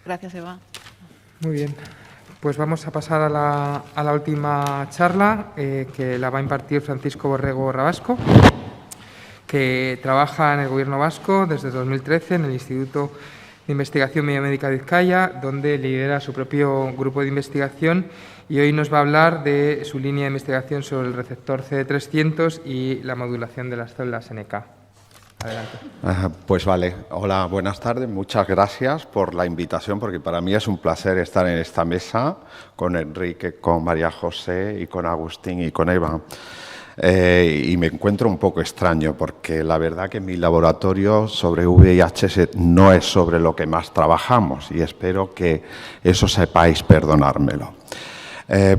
Gracias, Eva. Muy bien. Pues vamos a pasar a la última charla, que la va a impartir Francisco Borrego Rabasco, que trabaja en el Gobierno vasco desde 2013 en el Instituto de Investigación Biomédica de Vizcaya, donde lidera su propio grupo de investigación, y hoy nos va a hablar de su línea de investigación sobre el receptor CD300 y la modulación de las células NK. Adelante. Pues vale. Hola, buenas tardes. Muchas gracias por la invitación, porque para mí es un placer estar en esta mesa con Enrique, con María José y con Agustín y con Eva. Y me encuentro un poco extraño, porque la verdad que mi laboratorio sobre VIH no es sobre lo que más trabajamos, y espero que eso sepáis perdonármelo.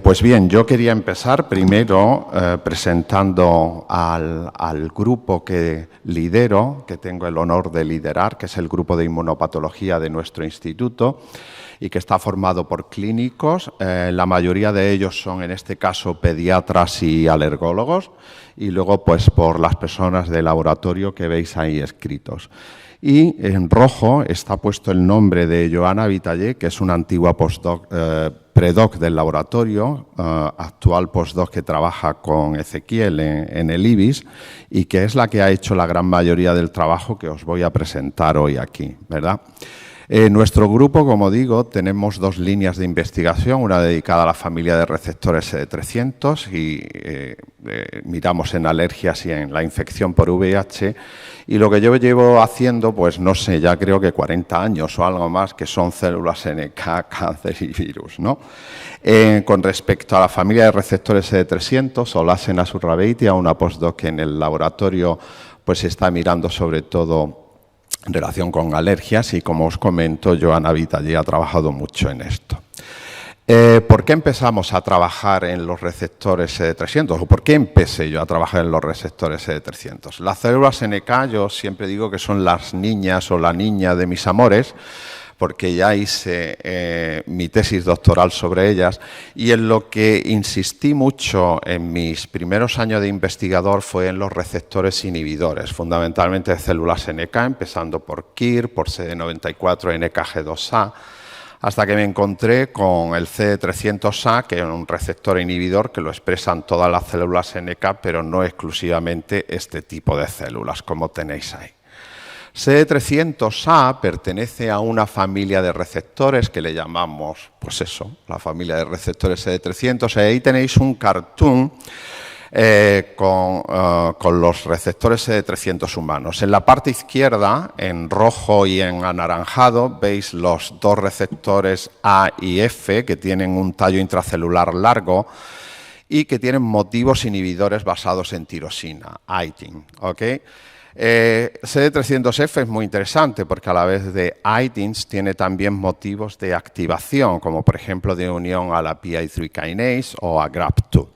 Pues bien, yo quería empezar primero presentando al grupo que lidero, que tengo el honor de liderar, que es el grupo de inmunopatología de nuestro instituto y que está formado por clínicos. La mayoría de ellos son, en este caso, pediatras y alergólogos, y luego pues por las personas de laboratorio que veis ahí escritos. Y en rojo está puesto el nombre de Joana Vitallé, que es una antigua predoc del laboratorio, actual postdoc que trabaja con Ezequiel en el IBIS, y que es la que ha hecho la gran mayoría del trabajo que os voy a presentar hoy aquí, ¿verdad? Nuestro grupo, como digo, tenemos dos líneas de investigación, una dedicada a la familia de receptores CD300 y miramos en alergias y en la infección por VIH, y lo que yo llevo haciendo, pues no sé, ya creo que 40 años o algo más, que son células NK, cáncer y virus, ¿no? Con respecto a la familia de receptores CD300, Olasen Asurrabeitia, una postdoc en el laboratorio, pues está mirando sobre todo en relación con alergias, y como os comento, Joana Vitallé ha trabajado mucho en esto. ¿Por qué empezamos a trabajar en los receptores CD300? ¿O por qué empecé yo a trabajar en los receptores CD300? Las células NK, yo siempre digo que son las niñas o la niña de mis amores, porque ya hice mi tesis doctoral sobre ellas, y en lo que insistí mucho en mis primeros años de investigador fue en los receptores inhibidores, fundamentalmente de células NK, empezando por KIR, por CD94, NKG2A, hasta que me encontré con el CD300A, que es un receptor inhibidor que lo expresan todas las células NK, pero no exclusivamente este tipo de células, como tenéis ahí. CD300A pertenece a una familia de receptores que le llamamos, pues eso, la familia de receptores CD300. Ahí tenéis un cartoon con los receptores CD300 humanos. En la parte izquierda, en rojo y en anaranjado, veis los dos receptores A y F, que tienen un tallo intracelular largo y que tienen motivos inhibidores basados en tirosina, ITIN, ¿ok? CD300F es muy interesante porque a la vez de ITINs tiene también motivos de activación, como por ejemplo de unión a la PI3 kinase o a GRAP2.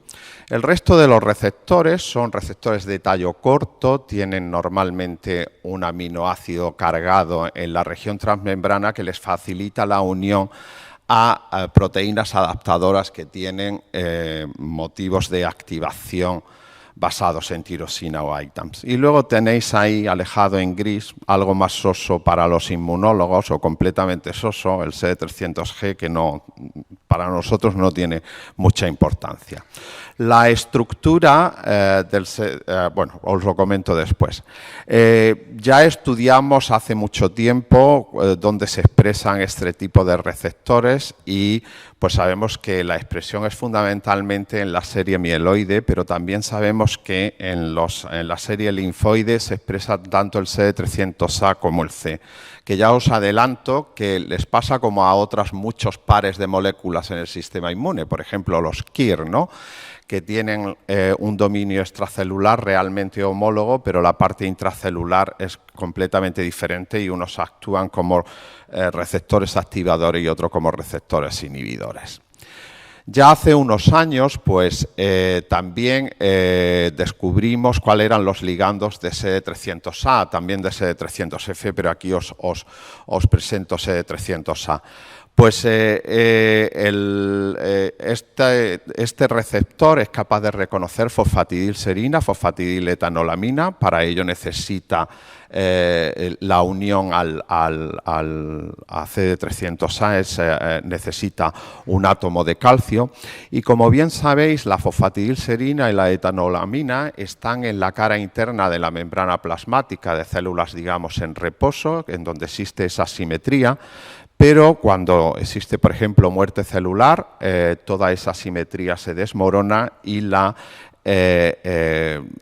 El resto de los receptores son receptores de tallo corto, tienen normalmente un aminoácido cargado en la región transmembrana que les facilita la unión a proteínas adaptadoras que tienen motivos de activación basados en tirosina o ITAMs. Y luego tenéis ahí, alejado en gris, algo más soso para los inmunólogos o completamente soso, el CD300G, que no, para nosotros no tiene mucha importancia. La estructura bueno, os lo comento después. Ya estudiamos hace mucho tiempo dónde se expresan este tipo de receptores y pues sabemos que la expresión es fundamentalmente en la serie mieloide, pero también sabemos que en la serie linfoide se expresa tanto el CD300A como el C, que ya os adelanto que les pasa como a otras muchos pares de moléculas en el sistema inmune, por ejemplo los KIR, ¿no?, que tienen un dominio extracelular realmente homólogo, pero la parte intracelular es completamente diferente y unos actúan como receptores activadores y otros como receptores inhibidores. Ya hace unos años, pues también descubrimos cuáles eran los ligandos de CD300A, también de CD300F, pero aquí os presento CD300A. Pues este receptor es capaz de reconocer fosfatidilserina, fosfatidiletanolamina. Para ello necesita la unión a CD300A, necesita un átomo de calcio. Y como bien sabéis, la fosfatidilserina y la etanolamina están en la cara interna de la membrana plasmática de células, digamos, en reposo, en donde existe esa simetría. Pero cuando existe, por ejemplo, muerte celular, toda esa simetría se desmorona y la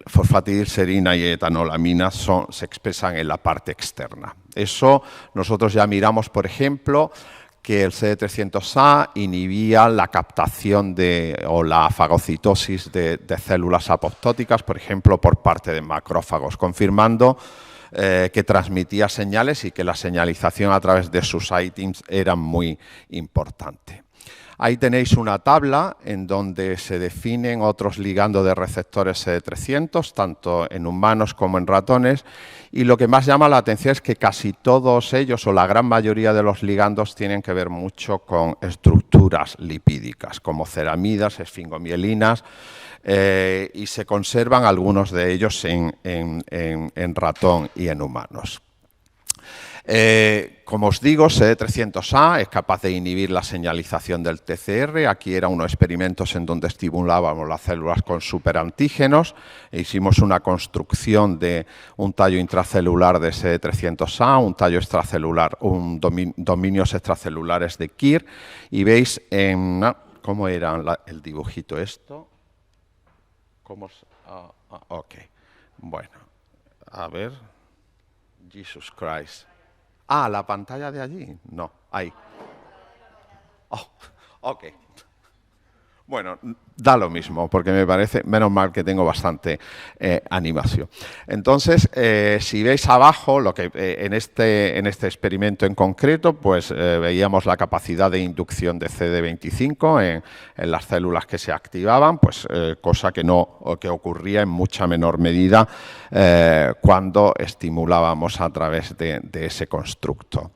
fosfatidilserina y etanolamina se expresan en la parte externa. Eso nosotros ya miramos, por ejemplo, que el CD300A inhibía la captación o la fagocitosis de células apoptóticas, por ejemplo, por parte de macrófagos, confirmando que transmitía señales y que la señalización a través de sus ITIMs era muy importante. Ahí tenéis una tabla en donde se definen otros ligandos de receptores CD300, tanto en humanos como en ratones, y lo que más llama la atención es que casi todos ellos, o la gran mayoría de los ligandos, tienen que ver mucho con estructuras lipídicas, como ceramidas, esfingomielinas, y se conservan algunos de ellos en ratón y en humanos. Como os digo, CD300A es capaz de inhibir la señalización del TCR. Aquí eran unos experimentos en donde estimulábamos las células con superantígenos e hicimos una construcción de un tallo intracelular de CD300A, un tallo extracelular, dominios extracelulares de KIR, y veis cómo era el dibujito esto. Ok, bueno, a ver, Jesus Christ. Ah, la pantalla de allí, no, ahí. Oh, ok. Bueno, da lo mismo, porque me parece, menos mal que tengo bastante animación. Entonces, si veis abajo, lo que en este experimento en concreto, pues veíamos la capacidad de inducción de CD25 en las células que se activaban, pues cosa que ocurría en mucha menor medida cuando estimulábamos a través de ese constructo.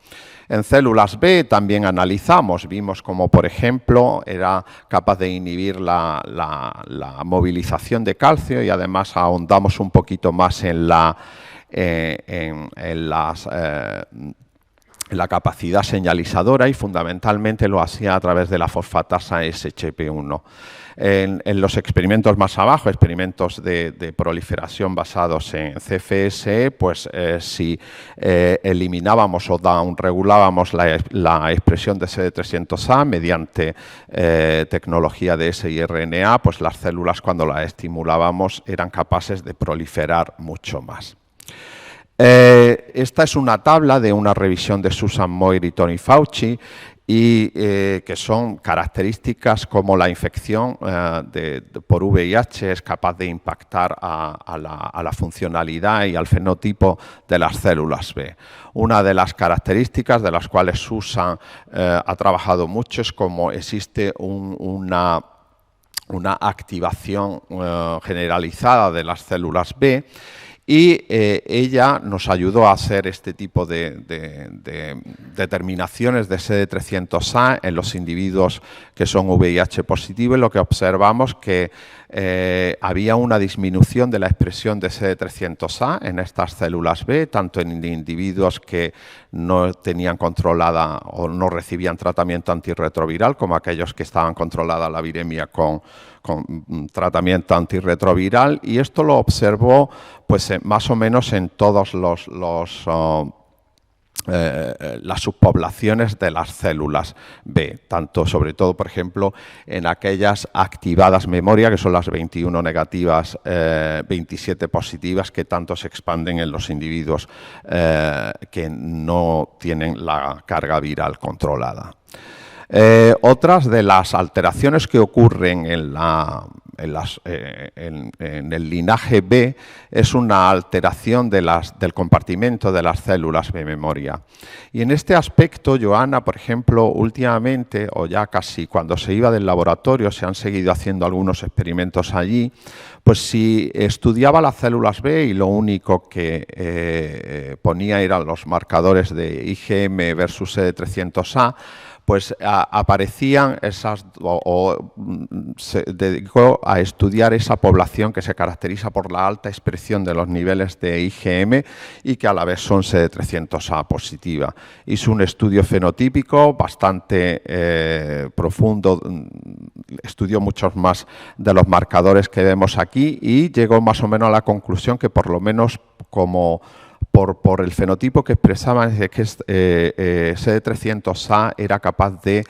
En células B también analizamos, vimos como, por ejemplo, era capaz de inhibir la movilización de calcio, y además ahondamos un poquito más en la capacidad señalizadora, y fundamentalmente lo hacía a través de la fosfatasa SHP1. En los experimentos más abajo, experimentos de proliferación basados en CFSE, pues si eliminábamos o downregulábamos la expresión de CD300A mediante tecnología de siRNA, pues las células, cuando las estimulábamos, eran capaces de proliferar mucho más. Esta es una tabla de una revisión de Susan Moir y Tony Fauci, y que son características como la infección por VIH es capaz de impactar a la funcionalidad y al fenotipo de las células B. Una de las características de las cuales Susan ha trabajado mucho es como existe una activación generalizada de las células B, y ella nos ayudó a hacer este tipo de determinaciones de CD300A en los individuos que son VIH positivo, y lo que observamos que había una disminución de la expresión de CD300A en estas células B, tanto en individuos que no tenían controlada o no recibían tratamiento antirretroviral, como aquellos que estaban controlada la viremia con tratamiento antirretroviral, y esto lo observó pues más o menos en todos las subpoblaciones de las células B, tanto sobre todo, por ejemplo, en aquellas activadas memoria, que son las 21 negativas, 27 positivas, que tanto se expanden en los individuos que no tienen la carga viral controlada. Otras de las alteraciones que ocurren en el linaje B es una alteración del compartimento de las células B memoria. Y en este aspecto, Joana, por ejemplo, últimamente, o ya casi cuando se iba del laboratorio, se han seguido haciendo algunos experimentos allí, pues si estudiaba las células B y lo único que ponía eran los marcadores de IgM versus CD300A, pues aparecían se dedicó a estudiar esa población que se caracteriza por la alta expresión de los niveles de IgM y que a la vez son CD300A positiva. Hizo un estudio fenotípico bastante profundo, estudió muchos más de los marcadores que vemos aquí y llegó más o menos a la conclusión que por lo menos como por el fenotipo que expresaban es que CD300A era capaz de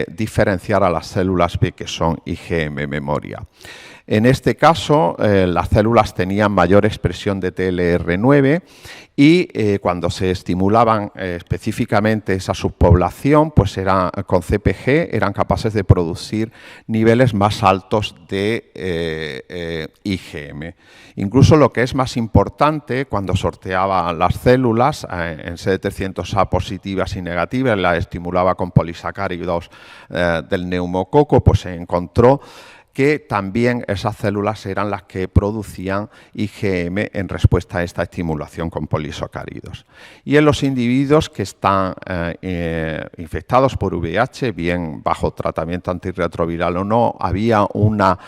diferenciar a las células B que son IgM memoria. En este caso, las células tenían mayor expresión de TLR9 y cuando se estimulaban específicamente esa subpoblación, pues con CpG eran capaces de producir niveles más altos de IgM. Incluso lo que es más importante, cuando sorteaba las células en CD300A positivas y negativas, las estimulaba con polisacáridos del neumococo, pues se encontró que también esas células eran las que producían IgM en respuesta a esta estimulación con polisacáridos. Y en los individuos que están infectados por VIH, bien bajo tratamiento antirretroviral o no, había una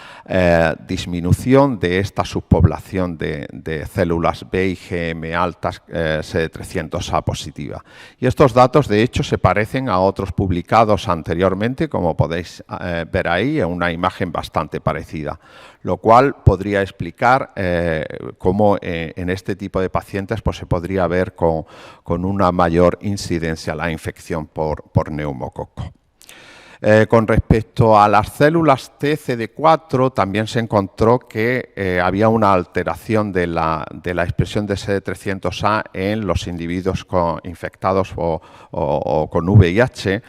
disminución de esta subpoblación de células B IgM altas CD300A positiva. Y estos datos, de hecho, se parecen a otros publicados anteriormente, como podéis ver ahí, en una imagen bastante parecida, lo cual podría explicar cómo en este tipo de pacientes pues, se podría ver con una mayor incidencia la infección por neumococo. Con respecto a las células TCD4, también se encontró que había una alteración de la expresión de CD300A en los individuos infectados o con VIH,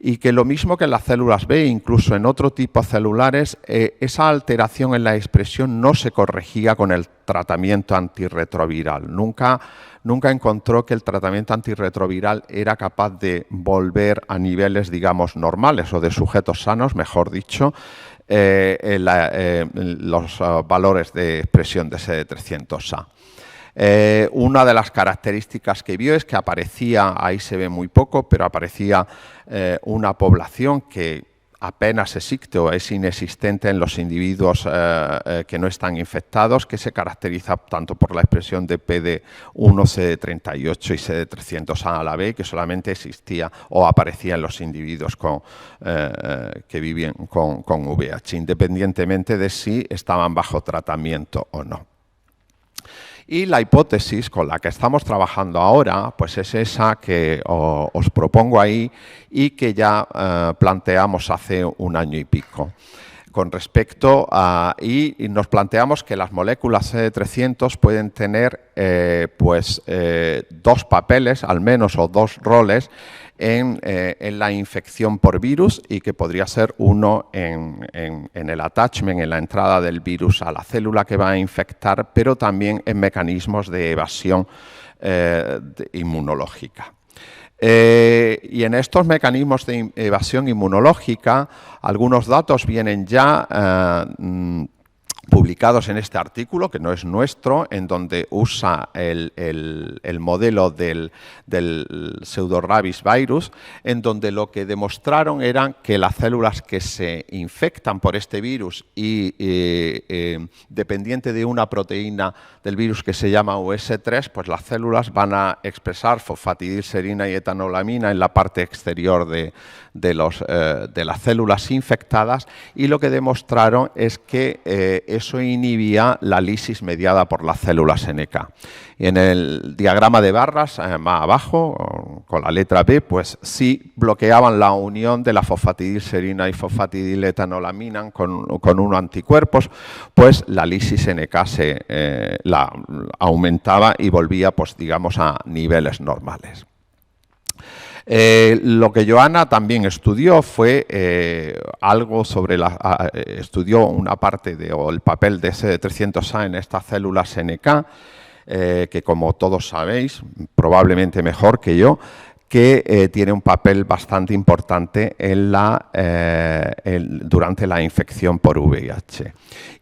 y que lo mismo que en las células B, incluso en otro tipo celulares, esa alteración en la expresión no se corregía con el tratamiento antirretroviral. Nunca encontró que el tratamiento antirretroviral era capaz de volver a niveles, digamos, normales o de sujetos sanos, mejor dicho, los valores de expresión de CD300A. Una de las características que vio es que aparecía, ahí se ve muy poco, pero aparecía una población que apenas existe o es inexistente en los individuos que no están infectados, que se caracteriza tanto por la expresión de PD1, CD38 y CD300A a la B, que solamente existía o aparecía en los individuos que vivían con VIH, independientemente de si estaban bajo tratamiento o no. Y la hipótesis con la que estamos trabajando ahora, pues es esa que os propongo ahí y que ya planteamos hace un año y pico. Con respecto a... y nos planteamos que las moléculas CD300 pueden tener dos papeles, al menos, o dos roles en la infección por virus y que podría ser uno en el attachment, en la entrada del virus a la célula que va a infectar, pero también en mecanismos de evasión inmunológica. Y en estos mecanismos de evasión inmunológica, algunos datos vienen ya publicados en este artículo, que no es nuestro, en donde usa el modelo del pseudorabies virus, en donde lo que demostraron eran que las células que se infectan por este virus y dependiente de una proteína del virus que se llama US3, pues las células van a expresar fosfatidilserina y etanolamina en la parte exterior de las células infectadas, y lo que demostraron es que eso inhibía la lisis mediada por las células NK. Y en el diagrama de barras, más abajo, con la letra B, pues sí bloqueaban la unión de la fosfatidilserina y fosfatidiletanolamina con unos anticuerpos, pues la lisis NK la aumentaba y volvía, pues digamos, a niveles normales. Lo que Johanna también estudió fue algo sobre estudió una parte el papel de CD300A en estas células NK, que como todos sabéis, probablemente mejor que yo, que tiene un papel bastante importante durante la infección por VIH.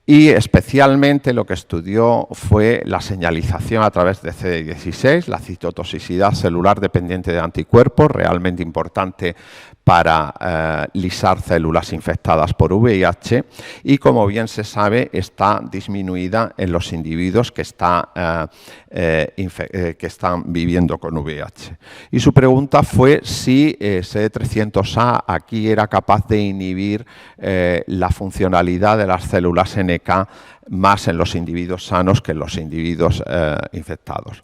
y especialmente lo que estudió fue la señalización a través de CD16, la citotoxicidad celular dependiente de anticuerpos, realmente importante para lisar células infectadas por VIH, y como bien se sabe está disminuida en los individuos que están viviendo con VIH. Y su pregunta fue si CD300A aquí era capaz de inhibir la funcionalidad de las células NK más en los individuos sanos que en los individuos infectados.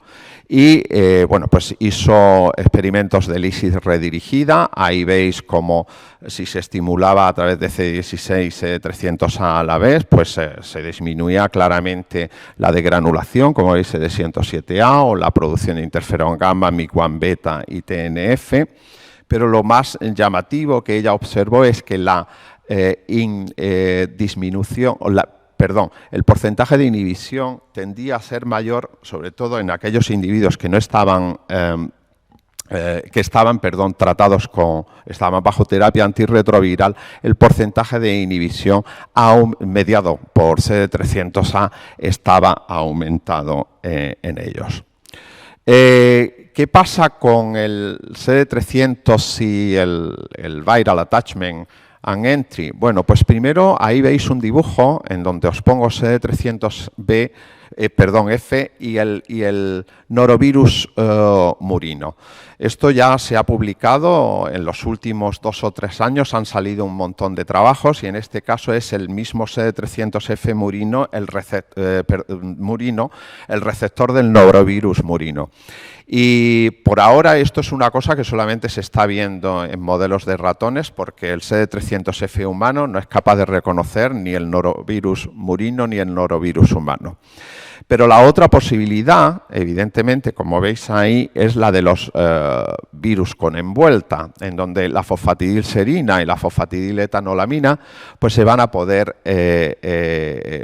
Y bueno, pues hizo experimentos de lisis redirigida. Ahí veis como si se estimulaba a través de CD16 CD300A a la vez, pues se disminuía claramente la degranulación, como veis CD107A, o la producción de interferón gamma, MIC1 beta y TNF. Pero lo más llamativo que ella observó es que la disminución, el porcentaje de inhibición tendía a ser mayor, sobre todo en aquellos individuos que no estaban, tratados estaban bajo terapia antirretroviral. El porcentaje de inhibición mediado por CD300A estaba aumentado en ellos. ¿Qué pasa con el CD300 y el Viral Attachment and Entry? Bueno, pues primero ahí veis un dibujo en donde os pongo CD300F y el norovirus murino. Esto ya se ha publicado en los últimos 2 o 3 años, han salido un montón de trabajos y en este caso es el mismo CD300F murino, el receptor del norovirus murino. Y por ahora esto es una cosa que solamente se está viendo en modelos de ratones, porque el CD300F humano no es capaz de reconocer ni el norovirus murino ni el norovirus humano. Pero la otra posibilidad, evidentemente, como veis ahí, es la de los virus con envuelta, en donde la fosfatidilserina y la fosfatidiletonolamina pues se van a poder,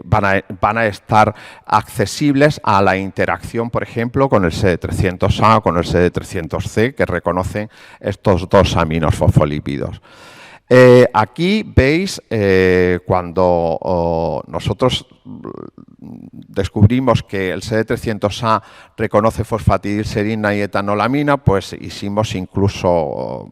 van a estar accesibles a la interacción, por ejemplo, con el CD300A o con el CD300C, que reconocen estos dos aminos fosfolípidos. Aquí veis cuando nosotros descubrimos que el CD300A reconoce fosfatidilserina y etanolamina, pues hicimos incluso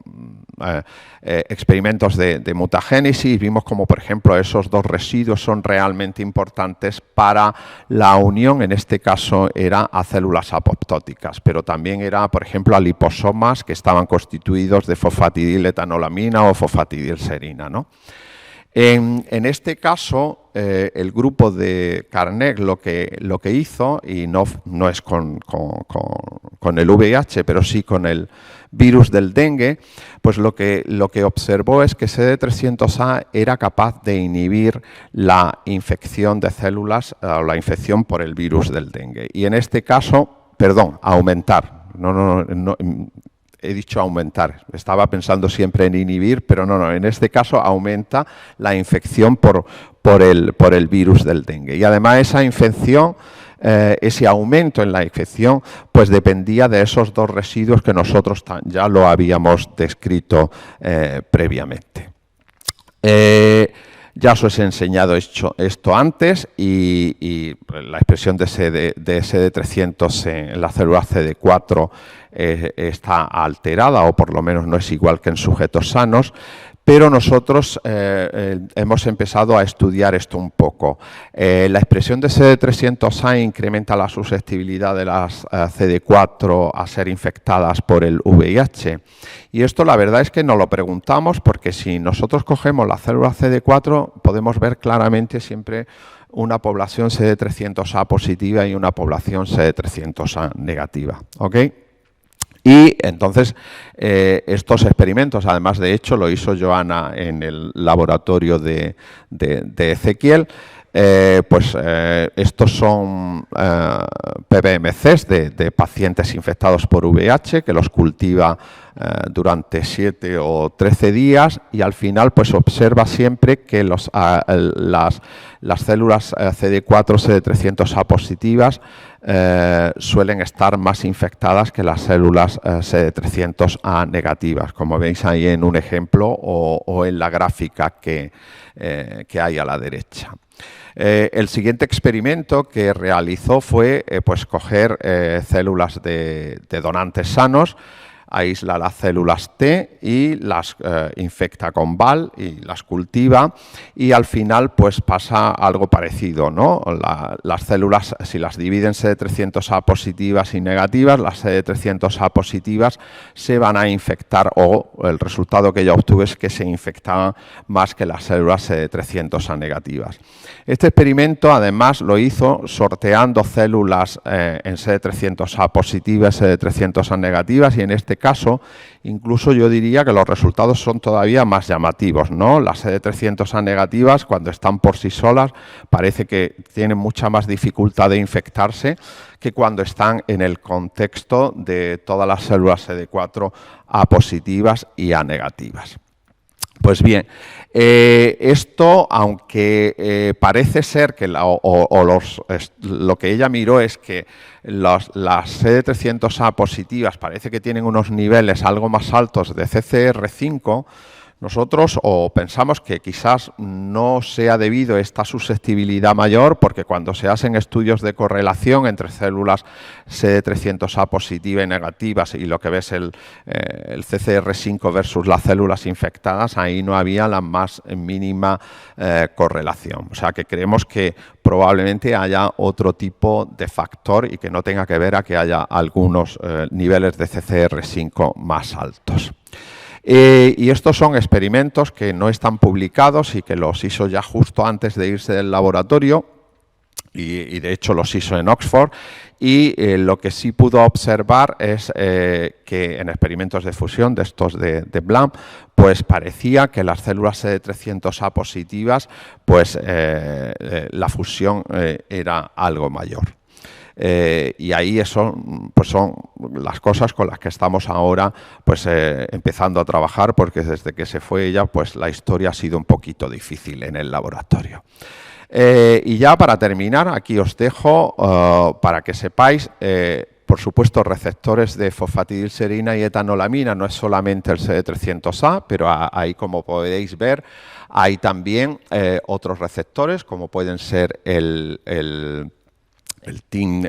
experimentos de mutagénesis. Vimos como, por ejemplo, esos dos residuos son realmente importantes para la unión, en este caso era a células apoptóticas, pero también era, por ejemplo, a liposomas que estaban constituidos de fosfatidiletonolamina o fosfatidilserina, ¿no? En este caso, el grupo de Carneg lo que hizo, y no es con el VIH, pero sí con el virus del dengue, pues lo que observó es que CD300A era capaz de inhibir la infección de células, o la infección por el virus del dengue. Y en este caso, aumentar. No, he dicho aumentar, estaba pensando siempre en inhibir, pero no, en este caso aumenta la infección por el virus del dengue. Y además esa infección, ese aumento en la infección, pues dependía de esos dos residuos que nosotros ya lo habíamos descrito previamente. Ya os he enseñado esto antes y la expresión de CD300 en las células CD4 está alterada, o por lo menos no es igual que en sujetos sanos, pero nosotros hemos empezado a estudiar esto un poco. La expresión de CD300A incrementa la susceptibilidad de las CD4 a ser infectadas por el VIH. Y esto la verdad es que nos lo preguntamos, porque si nosotros cogemos la célula CD4 podemos ver claramente siempre una población CD300A positiva y una población CD300A negativa, ¿ok? Y entonces estos experimentos, además de hecho lo hizo Joana en el laboratorio de Ezequiel, estos son PBMCs de pacientes infectados por VIH, que los cultiva durante 7 o 13 días y al final pues observa siempre que las células CD4, CD300A positivas suelen estar más infectadas que las células CD300A negativas, como veis ahí en un ejemplo o en la gráfica que hay a la derecha. El siguiente experimento que realizó fue pues coger células de donantes sanos, aísla las células T y las infecta con VAL y las cultiva y al final pues pasa algo parecido, ¿no? Las células, si las dividen CD300A positivas y negativas, las CD300A positivas se van a infectar o el resultado que ella obtuvo es que se infectaban más que las células CD300A negativas. Este experimento además lo hizo sorteando células en CD300A positivas, CD300A negativas y en este caso incluso yo diría que los resultados son todavía más llamativos, ¿no? Las CD300A negativas cuando están por sí solas parece que tienen mucha más dificultad de infectarse que cuando están en el contexto de todas las células CD4A positivas y A negativas. Pues bien, esto, aunque parece ser que lo que ella miró es que las CD300A positivas parece que tienen unos niveles algo más altos de CCR5, nosotros pensamos que quizás no sea debido a esta susceptibilidad mayor, porque cuando se hacen estudios de correlación entre células CD300A positivas y negativas y lo que ves el CCR5 versus las células infectadas, ahí no había la más mínima correlación. O sea que creemos que probablemente haya otro tipo de factor y que no tenga que ver a que haya algunos niveles de CCR5 más altos. Y estos son experimentos que no están publicados y que los hizo ya justo antes de irse del laboratorio y de hecho los hizo en Oxford y lo que sí pudo observar es que en experimentos de fusión de estos de Blam pues parecía que las células CD300A positivas pues la fusión era algo mayor. Y ahí eso pues son las cosas con las que estamos ahora pues empezando a trabajar, porque desde que se fue ella pues la historia ha sido un poquito difícil en el laboratorio. Y ya para terminar, aquí os dejo para que sepáis, por supuesto, receptores de fosfatidilserina y etanolamina, no es solamente el CD300A, pero ahí, como podéis ver, hay también otros receptores, como pueden ser el TIM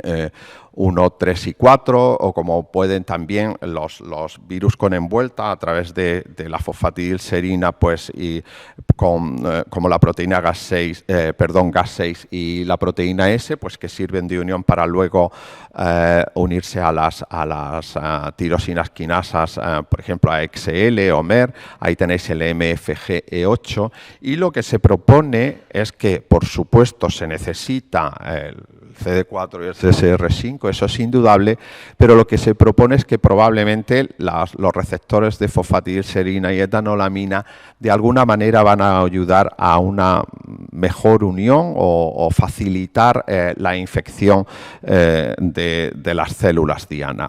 1, 3 y 4, o como pueden también los virus con envuelta a través de la fosfatidilserina, pues, y como la proteína GAS6 y la proteína S, pues que sirven de unión para luego unirse a las tirosinas quinasas, por ejemplo a XL o MER. Ahí tenéis el MFGE8 y lo que se propone es que, por supuesto, se necesita el CD4 y el CCR5, eso es indudable, pero lo que se propone es que probablemente los receptores de fosfatidilserina y etanolamina de alguna manera van a ayudar a una mejor unión o facilitar la infección de las células diana.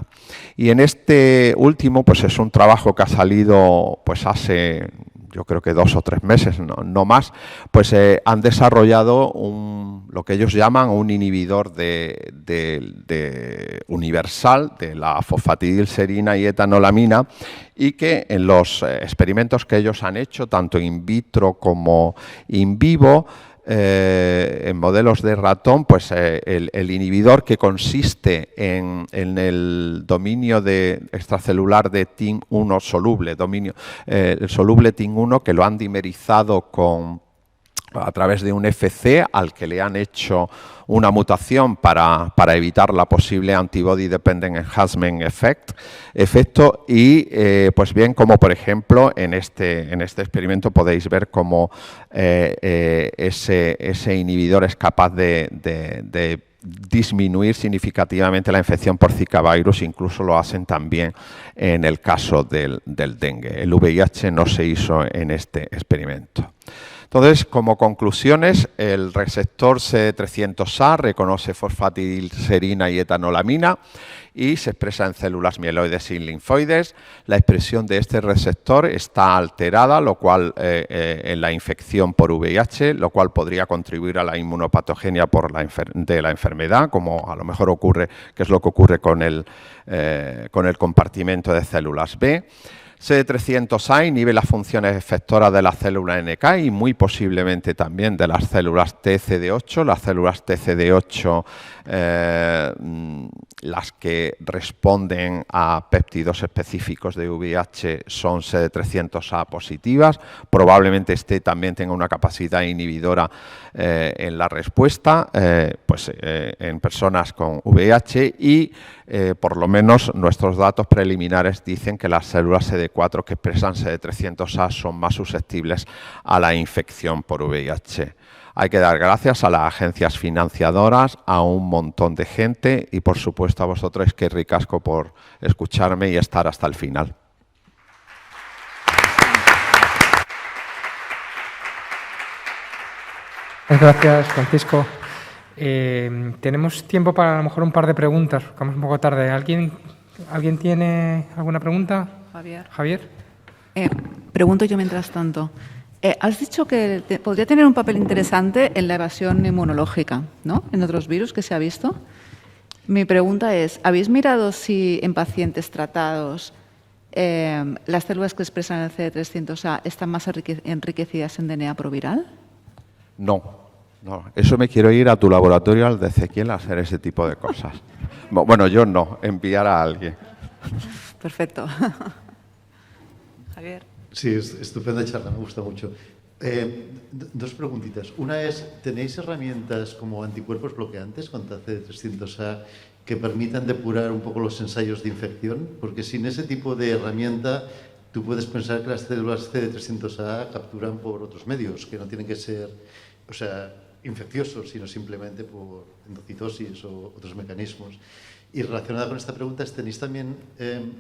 Y en este último, pues es un trabajo que ha salido pues hace, yo creo que 2 o 3 meses, no más, pues han desarrollado lo que ellos llaman un inhibidor universal de la fosfatidilserina y etanolamina, y que en los experimentos que ellos han hecho, tanto in vitro como in vivo, en modelos de ratón, pues el inhibidor, que consiste en el dominio extracelular de TIM1 soluble, el soluble TIM1, que lo han dimerizado a través de un FC al que le han hecho una mutación para evitar la posible antibody dependent enhancement efecto y pues bien, como por ejemplo en este experimento podéis ver cómo ese inhibidor es capaz de disminuir significativamente la infección por Zika virus, incluso lo hacen también en el caso del dengue. El VIH no se hizo en este experimento. Entonces, como conclusiones, el receptor CD300A reconoce fosfatidilserina y etanolamina y se expresa en células mieloides y linfoides. La expresión de este receptor está alterada, lo cual en la infección por VIH, lo cual podría contribuir a la inmunopatogenia de la enfermedad, como a lo mejor ocurre, que es lo que ocurre con el compartimento de células B. CD300A inhibe las funciones efectoras de la célula NK y muy posiblemente también de las células TCD8. Las células TCD8, las que responden a péptidos específicos de VIH, son CD300A positivas. Probablemente este también tenga una capacidad inhibidora en la respuesta en personas con VIH y por lo menos nuestros datos preliminares dicen que las células CD4 que expresan CD300A son más susceptibles a la infección por VIH. Hay que dar gracias a las agencias financiadoras, a un montón de gente y, por supuesto, a vosotros, que ricasco por escucharme y estar hasta el final. Gracias, Francisco. Tenemos tiempo para a lo mejor un par de preguntas, porque vamos un poco tarde. ¿Alguien tiene alguna pregunta? Javier. Pregunto yo mientras tanto. Has dicho que podría tener un papel interesante en la evasión inmunológica, ¿no? En otros virus que se ha visto. Mi pregunta es, ¿habéis mirado si en pacientes tratados las células que expresan el CD300A están más enriquecidas en DNA proviral? No, eso me quiero ir a tu laboratorio, al de Ezequiel, a hacer ese tipo de cosas. Bueno, yo no, enviar a alguien. Perfecto. Javier. Sí, estupenda charla, me gusta mucho. Dos preguntitas. Una es, ¿tenéis herramientas como anticuerpos bloqueantes contra CD300A que permitan depurar un poco los ensayos de infección? Porque sin ese tipo de herramienta tú puedes pensar que las células CD300A capturan por otros medios, que no tienen que ser, infecciosos, sino simplemente por endocitosis o otros mecanismos. Y relacionada con esta pregunta, ¿tenéis también,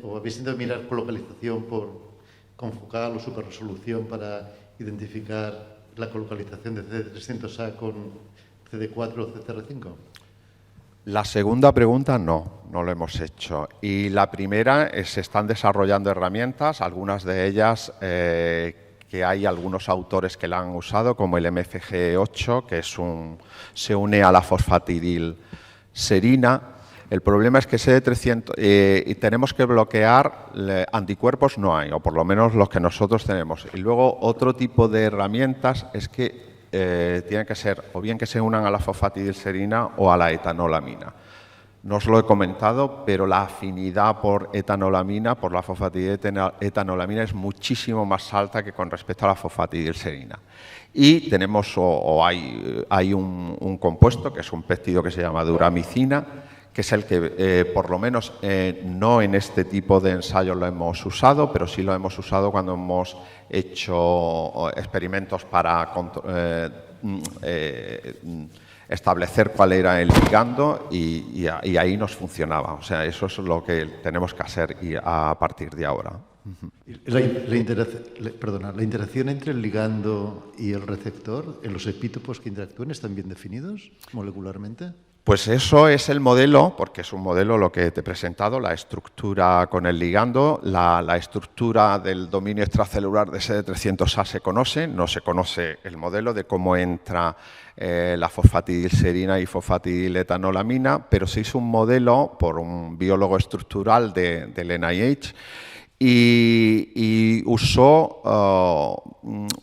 o habéis intentado mirar colocalización por confocal o superresolución para identificar la colocalización de CD300A con CD4 o CCR5? La segunda pregunta no lo hemos hecho. Y la primera, se están desarrollando herramientas, algunas de ellas que hay algunos autores que la han usado, como el MFG8, que se une a la fosfatidilserina. El problema es que CD300 y tenemos que bloquear anticuerpos, no hay, o por lo menos los que nosotros tenemos. Y luego otro tipo de herramientas es que tienen que ser o bien que se unan a la fosfatidilserina o a la etanolamina. No os lo he comentado, pero la afinidad por etanolamina, por la fosfatidiletoanolamina, es muchísimo más alta que con respecto a la fosfatidilserina. Y tenemos hay un compuesto, que es un péptido que se llama duramicina, que es el que, por lo menos, no en este tipo de ensayos lo hemos usado, pero sí lo hemos usado cuando hemos hecho experimentos para establecer cuál era el ligando y ahí nos funcionaba. O sea, eso es lo que tenemos que hacer a partir de ahora. La interacción entre el ligando y el receptor en los epítopos que interactúan están bien definidos molecularmente. Pues eso es el modelo, porque es un modelo lo que te he presentado, la estructura con el ligando, la estructura del dominio extracelular de CD300A se conoce, no se conoce el modelo de cómo entra la fosfatidilserina y fosfatidiletoanolamina, pero se hizo un modelo por un biólogo estructural del NIH y usó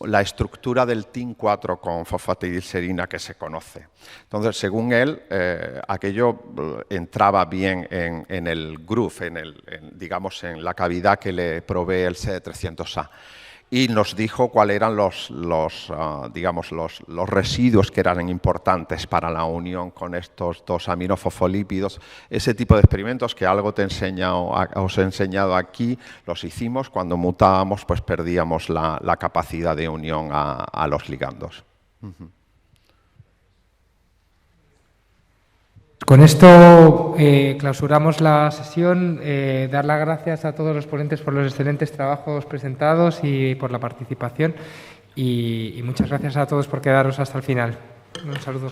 la estructura del TIM4 con fosfatidilserina que se conoce. Entonces, según él, aquello entraba bien en el groove, digamos, en la cavidad que le provee el CD300A. Y nos dijo cuáles eran los residuos que eran importantes para la unión con estos dos aminofosfolípidos. Ese tipo de experimentos que algo os he enseñado aquí, los hicimos. Cuando mutábamos, pues perdíamos la capacidad de unión a los ligandos. Con esto clausuramos la sesión. Dar las gracias a todos los ponentes por los excelentes trabajos presentados y por la participación. Y muchas gracias a todos por quedaros hasta el final. Un saludo.